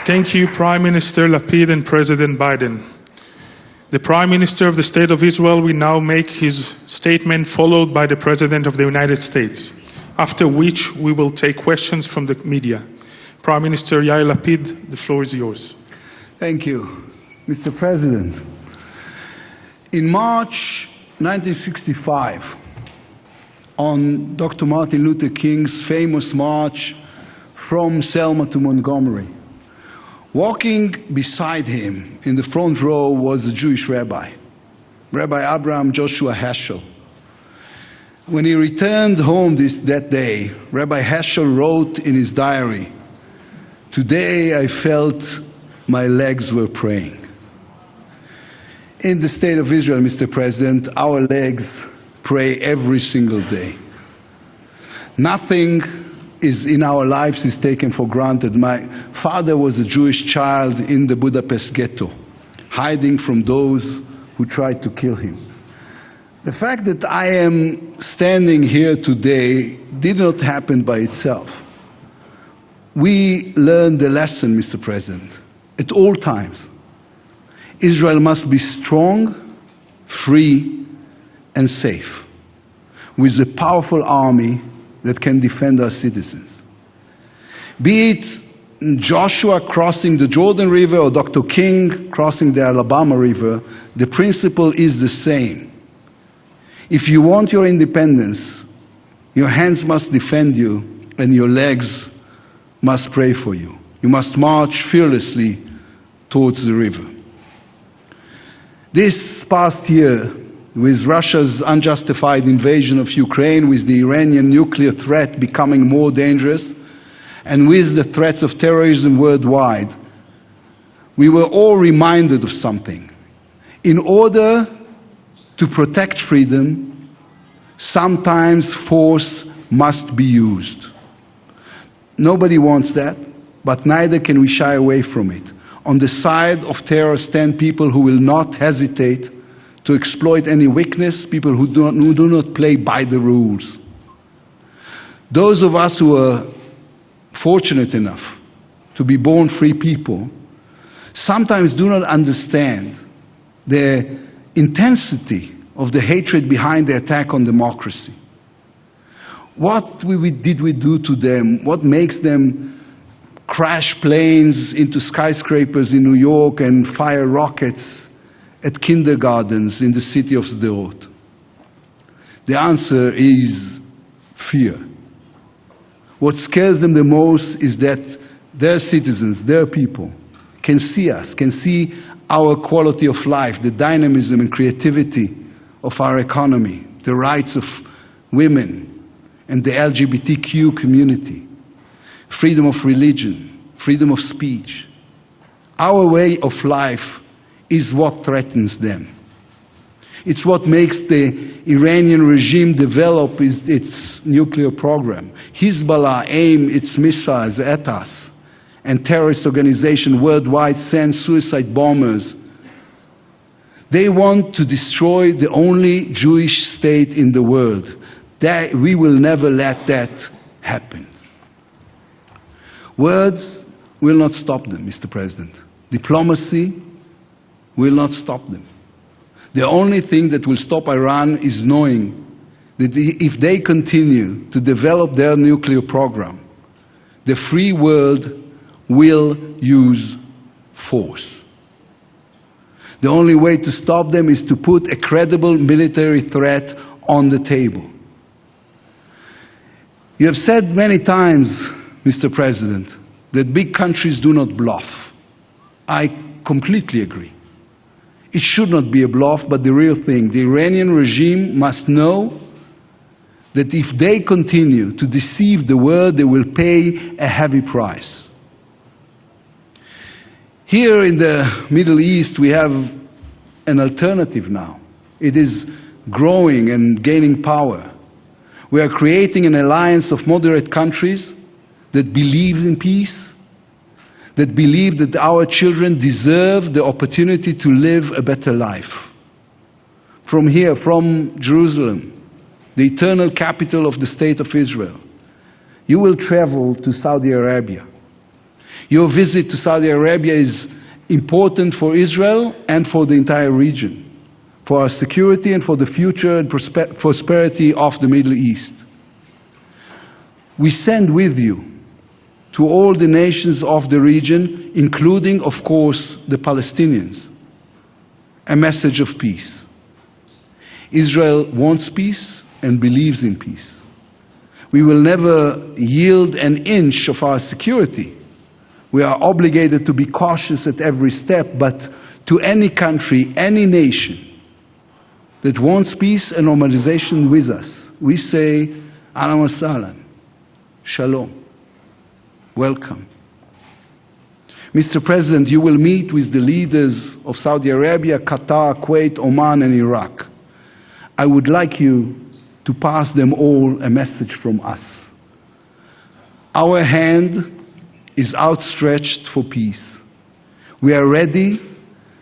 Thank you, Prime Minister Lapid and President Biden. The Prime Minister of the State of Israel will now make his statement, followed by the President of the United States, after which we will take questions from the media. Prime Minister Yair Lapid, the floor is yours. Thank you, Mr. President. In March 1965, on Dr. Martin Luther King's famous march from Selma to Montgomery, walking beside him in the front row was a Jewish rabbi, Rabbi Abraham Joshua Heschel. When he returned home that day, Rabbi Heschel wrote in his diary, "Today I felt my legs were praying." In the state of Israel, Mr. President, our legs pray every single day. Nothing in our lives is taken for granted. My father was a Jewish child in the Budapest ghetto, hiding from those who tried to kill him. The fact that I am standing here today did not happen by itself. We learned the lesson, Mr. President, at all times. Israel must be strong, free, and safe, with a powerful army that can defend our citizens. Be it Joshua crossing the Jordan River or Dr. King crossing the Alabama River, the principle is the same. If you want your independence, your hands must defend you and your legs must pray for you. You must march fearlessly towards the river. This past year, with Russia's unjustified invasion of Ukraine, with the Iranian nuclear threat becoming more dangerous, and with the threats of terrorism worldwide, we were all reminded of something. In order to protect freedom, sometimes force must be used. Nobody wants that, but neither can we shy away from it. On the side of terror stand people who will not hesitate to exploit any weakness, people who do not play by the rules. Those of us who are fortunate enough to be born free people sometimes do not understand the intensity of the hatred behind the attack on democracy. What did we do to them? What makes them crash planes into skyscrapers in New York and fire rockets at kindergartens in the city of Sderot? The answer is fear. What scares them the most is that their citizens, their people, can see us, can see our quality of life, the dynamism and creativity of our economy, the rights of women and the LGBTQ community, freedom of religion, freedom of speech. Our way of life is what threatens them. It's what makes the Iranian regime develop its nuclear program. Hezbollah aim its missiles at us, and terrorist organizations worldwide send suicide bombers. They want to destroy the only Jewish state in the world. We will never let that happen. Words will not stop them, Mr. President. Diplomacy will not stop them. The only thing that will stop Iran is knowing that if they continue to develop their nuclear program, the free world will use force. The only way to stop them is to put a credible military threat on the table. You have said many times, Mr. President, that big countries do not bluff. I completely agree. It should not be a bluff, but the real thing. The Iranian regime must know that if they continue to deceive the world, they will pay a heavy price. Here in the Middle East, we have an alternative now. It is growing and gaining power. We are creating an alliance of moderate countries that believe in peace, that believe that our children deserve the opportunity to live a better life. From here, from Jerusalem, the eternal capital of the State of Israel, you will travel to Saudi Arabia. Your visit to Saudi Arabia is important for Israel and for the entire region, for our security and for the future and prosperity of the Middle East. We send with you to all the nations of the region, including, of course, the Palestinians, a message of peace. Israel wants peace and believes in peace. We will never yield an inch of our security. We are obligated to be cautious at every step, but to any country, any nation that wants peace and normalization with us, we say, Ahlan wa sahlan, shalom, welcome. Mr. President, you will meet with the leaders of Saudi Arabia, Qatar, Kuwait, Oman, and Iraq. I would like you to pass them all a message from us. Our hand is outstretched for peace. We are ready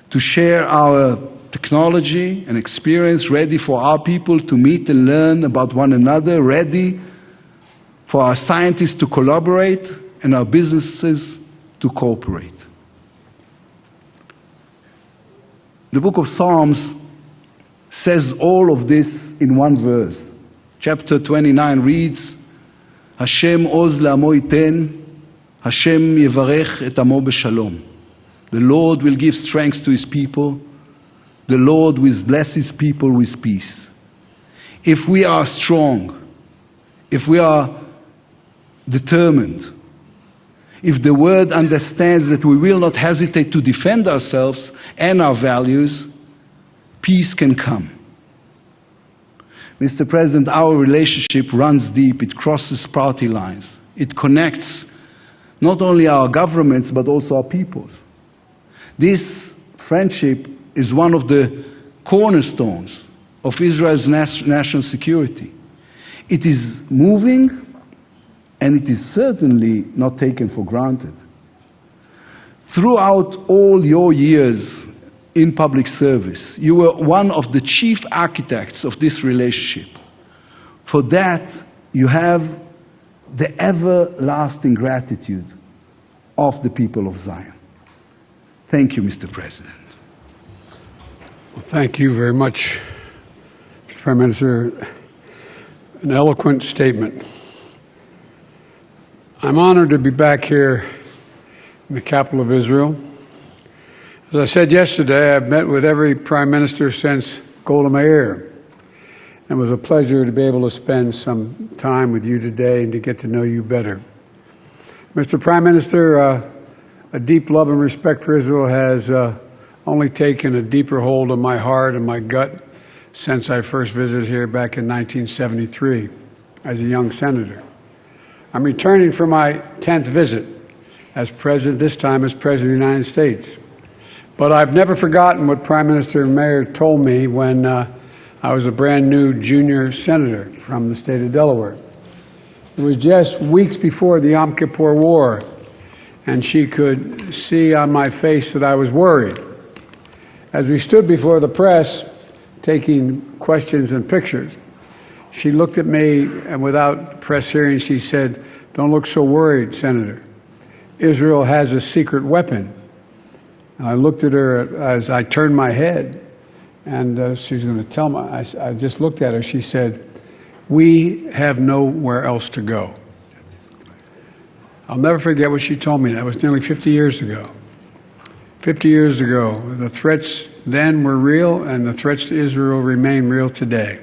to share our technology and experience, ready for our people to meet and learn about one another, ready for our scientists to collaborate and our businesses to cooperate. The book of Psalms says all of this in one verse. Chapter 29 reads, Hashem oz la'amo yiten, Hashem yevarech et amo b'shalom. The Lord will give strength to his people. The Lord will bless his people with peace. If we are strong, if we are determined, if the world understands that we will not hesitate to defend ourselves and our values, peace can come. Mr. President, our relationship runs deep. It crosses party lines. It connects not only our governments, but also our peoples. This friendship is one of the cornerstones of Israel's national security. It is moving, and it is certainly not taken for granted. Throughout all your years in public service, you were one of the chief architects of this relationship. For that, you have the everlasting gratitude of the people of Zion. Thank you, Mr. President. Well, thank you very much, Mr. Prime Minister. An eloquent statement. I'm honored to be back here in the capital of Israel. As I said yesterday, I've met with every prime minister since Golda Meir. It was a pleasure to be able to spend some time with you today and to get to know you better. Mr. Prime Minister, a deep love and respect for Israel has only taken a deeper hold of my heart and my gut since I first visited here back in 1973 as a young senator. I'm returning for my 10th visit as president, this time as president of the United States. But I've never forgotten what Prime Minister Meir told me when I was a brand new junior senator from the state of Delaware. It was just weeks before the Yom Kippur War, and she could see on my face that I was worried. As we stood before the press, taking questions and pictures, she looked at me, and without press hearing, she said, "Don't look so worried, Senator. Israel has a secret weapon." And I looked at her as I turned my head, and she was going to tell me. I just looked at her. She said, "We have nowhere else to go." I'll never forget what she told me. That was nearly 50 years ago. 50 years ago, the threats then were real, and the threats to Israel remain real today.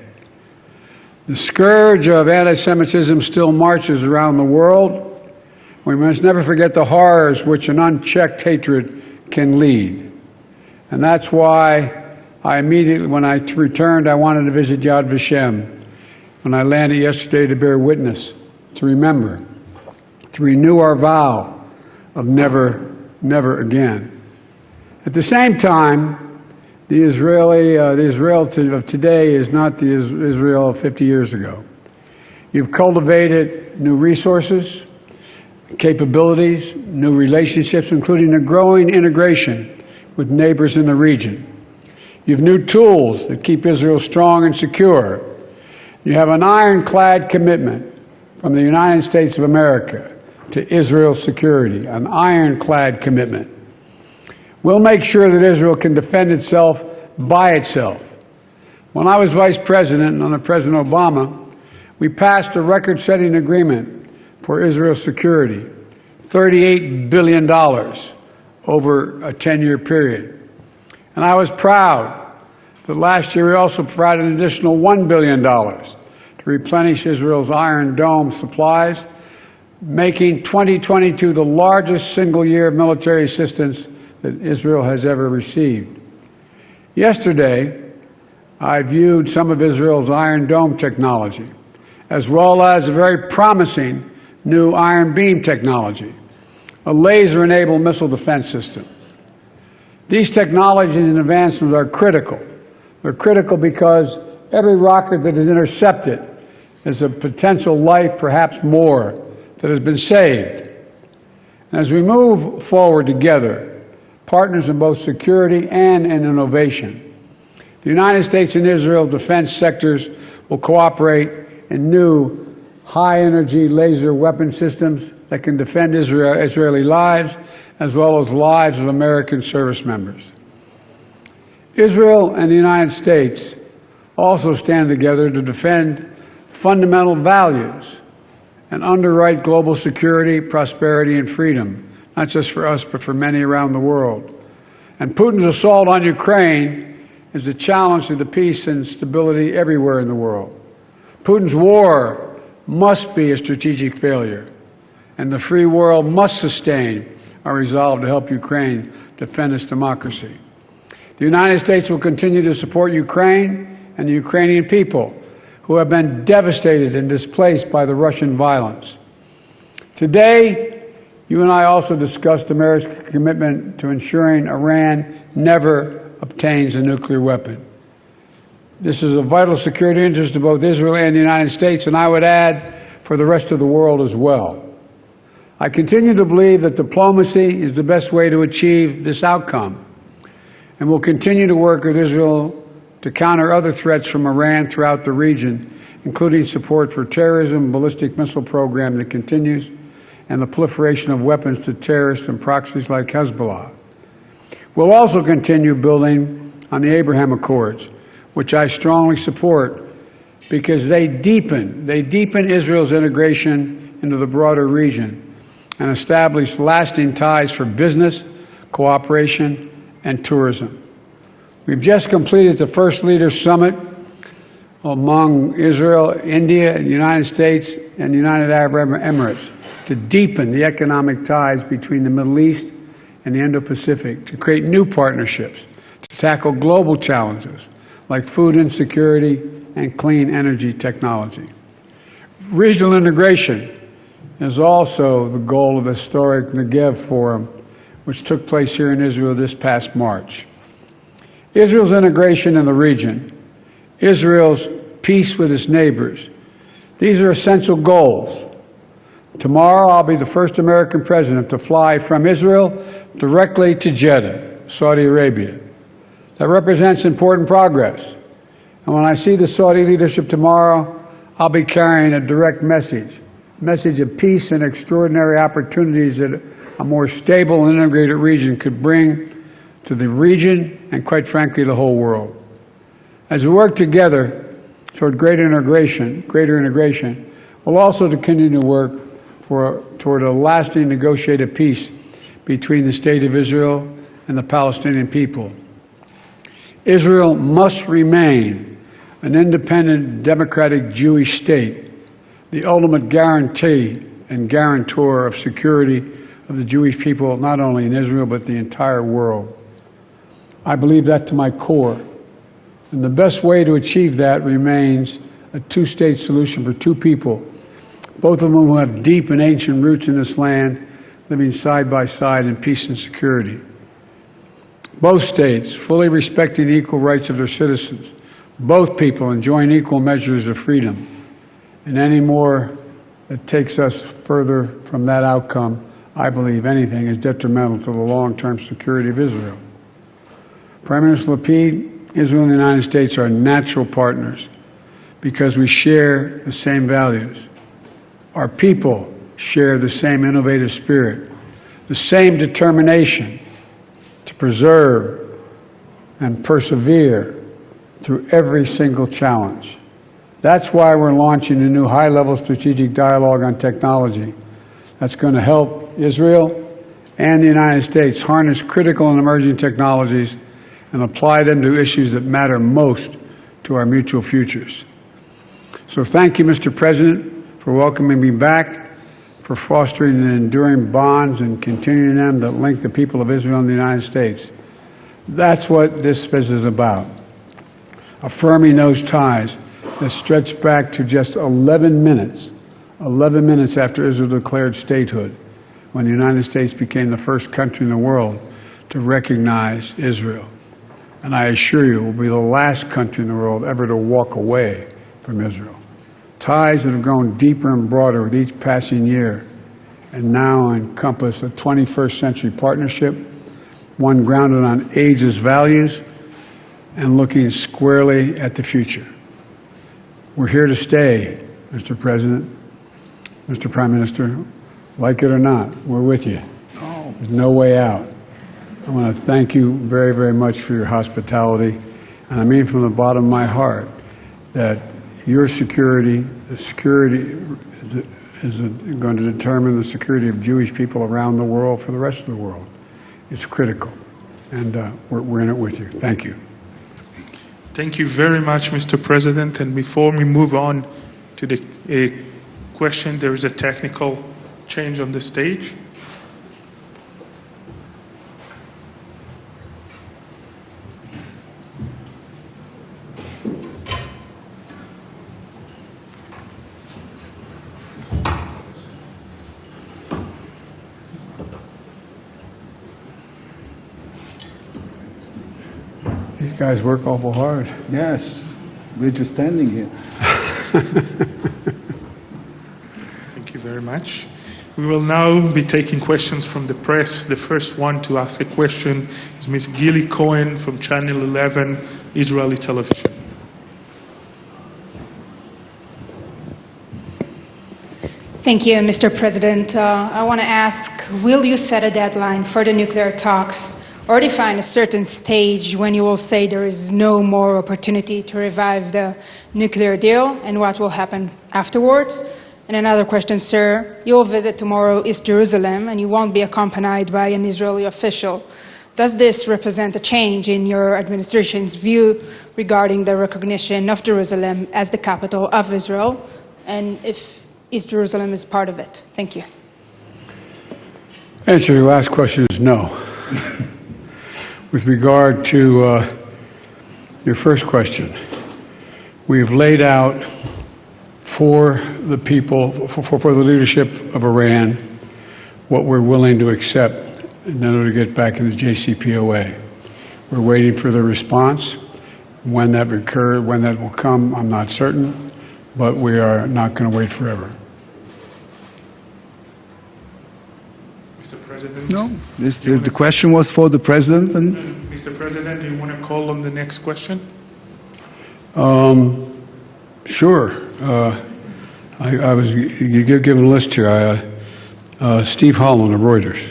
The scourge of anti-Semitism still marches around the world. We must never forget the horrors which an unchecked hatred can lead. And that's why I immediately, when I returned, I wanted to visit Yad Vashem. When I landed yesterday, to bear witness, to remember, to renew our vow of never, never again. At the same time, the Israel of today is not the Israel of 50 years ago. You've cultivated new resources, capabilities, new relationships, including a growing integration with neighbors in the region. You have new tools that keep Israel strong and secure. You have an ironclad commitment from the United States of America to Israel's security, an ironclad commitment. We'll make sure that Israel can defend itself by itself. When I was vice president under President Obama, we passed a record-setting agreement for Israel's security, $38 billion over a 10-year period. And I was proud that last year we also provided an additional $1 billion to replenish Israel's Iron Dome supplies, making 2022 the largest single year of military assistance that Israel has ever received. Yesterday, I viewed some of Israel's Iron Dome technology, as well as a very promising new Iron Beam technology, a laser-enabled missile defense system. These technologies and advancements are critical. They're critical because every rocket that is intercepted is a potential life, perhaps more, that has been saved. And as we move forward together, partners in both security and in innovation, the United States and Israel defense sectors will cooperate in new high-energy laser weapon systems that can defend Israeli lives as well as lives of American service members. Israel and the United States also stand together to defend fundamental values and underwrite global security, prosperity, and freedom, not just for us, but for many around the world. And Putin's assault on Ukraine is a challenge to the peace and stability everywhere in the world. Putin's war must be a strategic failure, and the free world must sustain our resolve to help Ukraine defend its democracy. The United States will continue to support Ukraine and the Ukrainian people who have been devastated and displaced by the Russian violence. Today, you and I also discussed America's commitment to ensuring Iran never obtains a nuclear weapon. This is a vital security interest to both Israel and the United States, and I would add, for the rest of the world as well. I continue to believe that diplomacy is the best way to achieve this outcome, and will continue to work with Israel to counter other threats from Iran throughout the region, including support for terrorism, ballistic missile program that continues, and the proliferation of weapons to terrorists and proxies like Hezbollah. We'll also continue building on the Abraham Accords, which I strongly support because they deepen Israel's integration into the broader region and establish lasting ties for business, cooperation, and tourism. We've just completed the first Leaders Summit among Israel, India, the United States, and the United Arab Emirates to deepen the economic ties between the Middle East and the Indo-Pacific, to create new partnerships, to tackle global challenges like food insecurity and clean energy technology. Regional integration is also the goal of the historic Negev Forum, which took place here in Israel this past March. Israel's integration in the region, Israel's peace with its neighbors, these are essential goals. Tomorrow, I'll be the first American president to fly from Israel directly to Jeddah, Saudi Arabia. That represents important progress. And when I see the Saudi leadership tomorrow, I'll be carrying a direct message of peace and extraordinary opportunities that a more stable and integrated region could bring to the region and, quite frankly, the whole world. As we work together toward greater integration, we'll also continue to work toward a lasting negotiated peace between the State of Israel and the Palestinian people. Israel must remain an independent, democratic Jewish state, the ultimate guarantee and guarantor of security of the Jewish people, not only in Israel, but the entire world. I believe that to my core. And the best way to achieve that remains a two-state solution for two people, both of them who have deep and ancient roots in this land, living side by side in peace and security. Both states fully respecting the equal rights of their citizens, both people enjoying equal measures of freedom. And any more that takes us further from that outcome, I believe anything is detrimental to the long-term security of Israel. Prime Minister Lapid, Israel and the United States are natural partners because we share the same values. Our people share the same innovative spirit, the same determination to preserve and persevere through every single challenge. That's why we're launching a new high-level strategic dialogue on technology that's going to help Israel and the United States harness critical and emerging technologies and apply them to issues that matter most to our mutual futures. So thank you, Mr. President, for welcoming me back, for fostering and enduring bonds and continuing them that link the people of Israel and the United States. That's what this business is about, affirming those ties that stretch back to just 11 minutes after Israel declared statehood, when the United States became the first country in the world to recognize Israel. And I assure you, we'll be the last country in the world ever to walk away from Israel. Ties that have grown deeper and broader with each passing year and now encompass a 21st century partnership, one grounded on ageless values and looking squarely at the future. We're here to stay, Mr. President, Mr. Prime Minister. Like it or not, we're with you. There's no way out. I want to thank you very, very much for your hospitality. And I mean from the bottom of my heart that your security, the security is going to determine the security of Jewish people around the world for the rest of the world. It's critical. And we're in it with you. Thank you. Thank you very much, Mr. President. And before we move on to the question, there is a technical change on the stage. These guys work awful hard. Yes, we're just standing here. Thank you very much. We will now be taking questions from the press. The first one to ask a question is Ms. Gilly Cohen from Channel 11, Israeli television. Thank you, Mr. President. I want to ask, will you set a deadline for the nuclear talks or define a certain stage when you will say there is no more opportunity to revive the nuclear deal, and what will happen afterwards? And another question, sir. You'll visit tomorrow East Jerusalem, and you won't be accompanied by an Israeli official. Does this represent a change in your administration's view regarding the recognition of Jerusalem as the capital of Israel, and if East Jerusalem is part of it? Thank you. Answer to your last question is no. With regard to your first question, we've laid out for the people, for the leadership of Iran, what we're willing to accept in order to get back in the JCPOA. We're waiting for the response. When that occurs, when that will come, I'm not certain, but we are not going to wait forever. Mr. President? No, the question was for the President. And Mr. President, do you want to call on the next question? Sure. I was given a list here. Steve Holland of Reuters.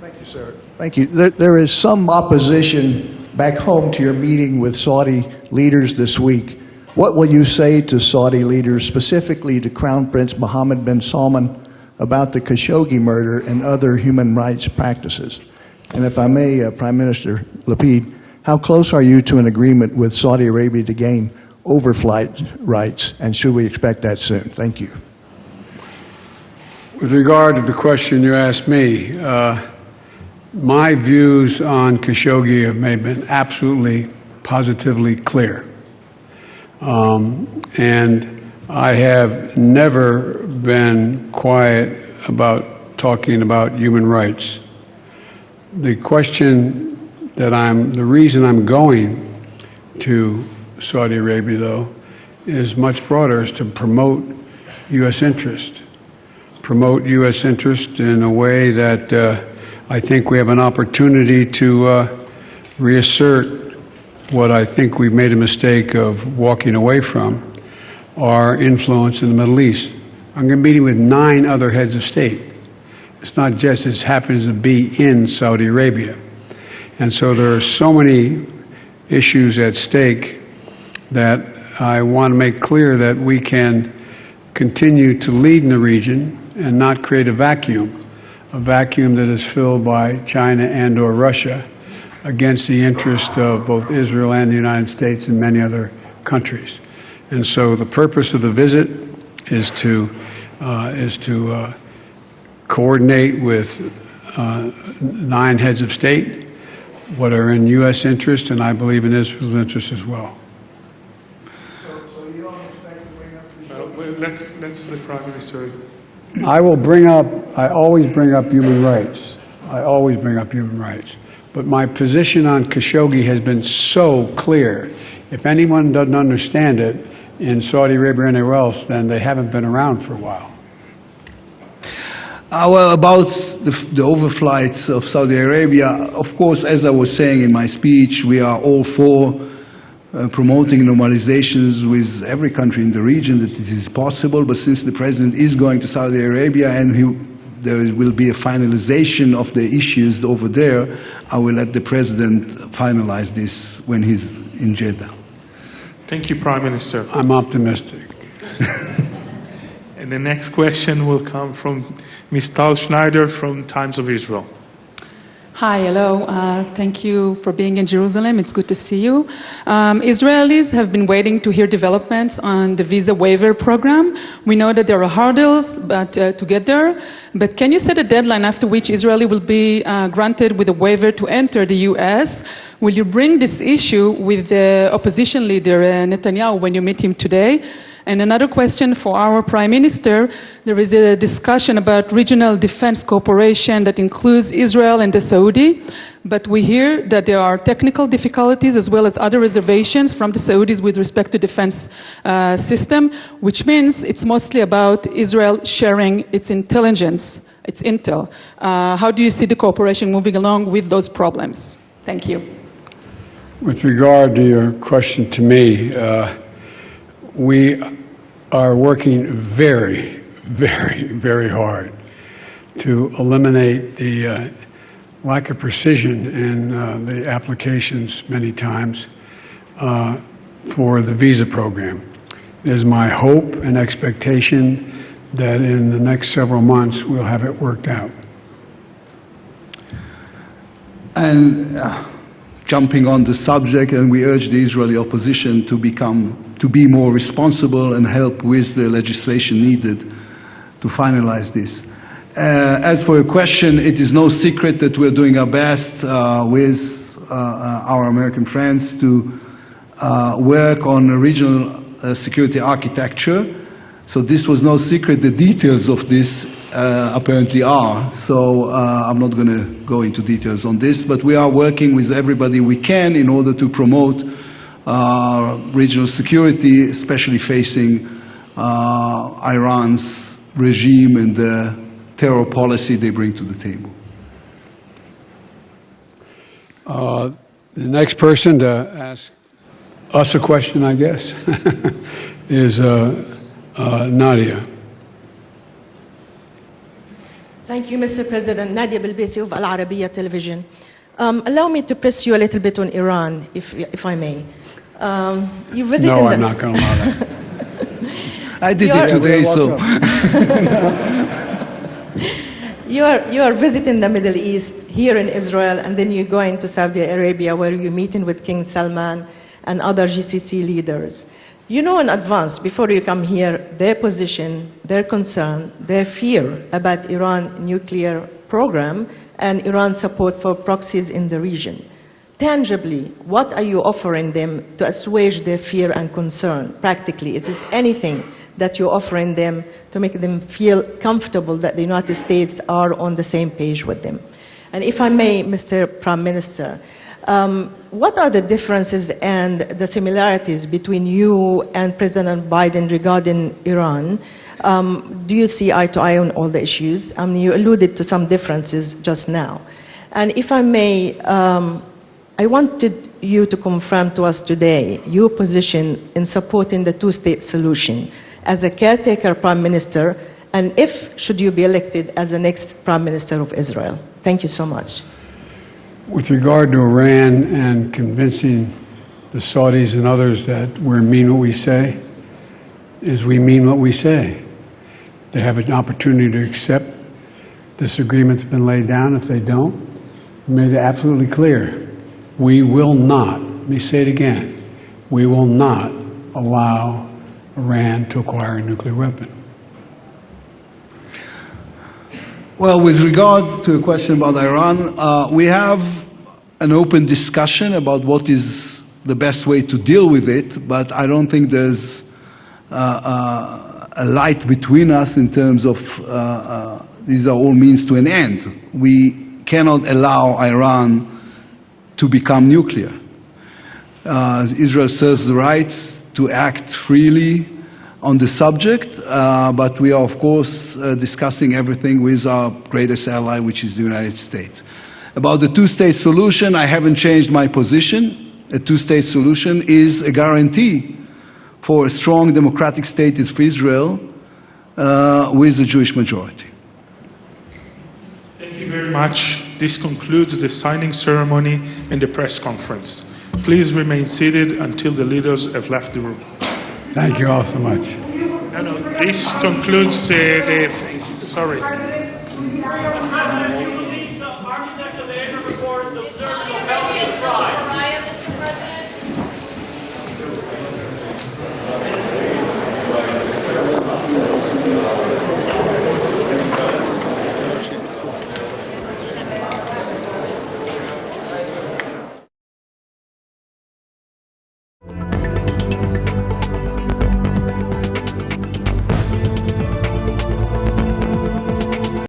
Thank you, sir. Thank you. There is some opposition back home to your meeting with Saudi leaders this week. What will you say to Saudi leaders, specifically to Crown Prince Mohammed bin Salman, about the Khashoggi murder and other human rights practices? And if I may, Prime Minister Lapid, how close are you to an agreement with Saudi Arabia to gain overflight rights, and should we expect that soon? Thank you. With regard to the question you asked me, my views on Khashoggi have been absolutely, positively clear. And I have never been quiet about talking about human rights. The question that the reason I'm going to Saudi Arabia, though, is much broader, is to promote U.S. interest. Promote U.S. interest in a way that I think we have an opportunity to reassert what I think we've made a mistake of walking away from, our influence in the Middle East. I'm going to be meeting with 9 other heads of state. It's not just it happens to be in Saudi Arabia. And so there are so many issues at stake that I want to make clear that we can continue to lead in the region and not create a vacuum that is filled by China and or Russia against the interest of both Israel and the United States and many other countries. And so the purpose of the visit is to coordinate with 9 heads of state what are in U.S. interest, and I believe in Israel's interest as well. So you don't expect to bring up the Let's the Prime Minister. I always bring up human rights. I always bring up human rights. But my position on Khashoggi has been so clear. If anyone doesn't understand it in Saudi Arabia or anywhere else, then they haven't been around for a while. Well, about the overflights of Saudi Arabia, of course, as I was saying in my speech, we are all for promoting normalizations with every country in the region that it is possible. But since the president is going to Saudi Arabia and there will be a finalization of the issues over there, I will let the president finalize this when he's in Jeddah. Thank you, Prime Minister. I'm optimistic. And the next question will come from Ms. Tal Schneider from Times of Israel. Hi, hello. Thank you for being in Jerusalem. It's good to see you. Israelis have been waiting to hear developments on the visa waiver program. We know that there are hurdles to get there, but can you set a deadline after which Israeli will be granted with a waiver to enter the U.S.? Will you bring this issue with the opposition leader, Netanyahu, when you meet him today? And another question for our Prime Minister. There is a discussion about regional defense cooperation that includes Israel and the Saudi, but we hear that there are technical difficulties as well as other reservations from the Saudis with respect to defense system, which means it's mostly about Israel sharing its intelligence, its intel. How do you see the cooperation moving along with those problems? Thank you. With regard to your question to me, we are working very, very, very hard to eliminate the lack of precision in the applications many times for the visa program. It is my hope and expectation that in the next several months we'll have it worked out. And jumping on the subject, and we urge the Israeli opposition to be more responsible and help with the legislation needed to finalize this. As for your question, it is no secret that we're doing our best with our American friends to work on a regional security architecture. So this was no secret. The details of this apparently are. So I'm not going to go into details on this, but we are working with everybody we can in order to promote regional security, especially facing Iran's regime and the terror policy they bring to the table. The next person to ask us a question, I guess, is Nadia. Thank you, Mr. President. Nadia Bilbesi of Al Arabiya Television. Allow me to press you a little bit on Iran, if I may. You visited No, I'm not going to allow that. I did it today, so. You are visiting the Middle East here in Israel, and then you're going to Saudi Arabia where you're meeting with King Salman and other GCC leaders. You know in advance, before you come here, their position, their concern, their fear about Iran nuclear program and Iran's support for proxies in the region. Tangibly, what are you offering them to assuage their fear and concern? Practically, is there anything that you're offering them to make them feel comfortable that the United States are on the same page with them? And if I may, Mr. Prime Minister, what are the differences and the similarities between you and President Biden regarding Iran? Do you see eye to eye on all the issues? You alluded to some differences just now. And if I may, I wanted you to confirm to us today your position in supporting the two-state solution as a caretaker prime minister, and if should you be elected as the next prime minister of Israel? Thank you so much. With regard to Iran and convincing the Saudis and others that we mean what we say, is we mean what we say. They have an opportunity to accept this agreement's been laid down. If they don't, we made it absolutely clear. We will not, let me say it again, we will not allow Iran to acquire a nuclear weapon. Well, with regards to a question about Iran, we have an open discussion about what is the best way to deal with it, but I don't think there's a light between us in terms of these are all means to an end. We cannot allow Iran to become nuclear. Israel serves the right to act freely on the subject, but we are, of course, discussing everything with our greatest ally, which is the United States. About the two-state solution, I haven't changed my position. A two-state solution is a guarantee for a strong democratic state of Israel with a Jewish majority. Thank you very much. This concludes the signing ceremony and the press conference. Please remain seated until the leaders have left the room. Thank you all so much. No, this concludes sorry. Architect of the report observed the Belgian strike.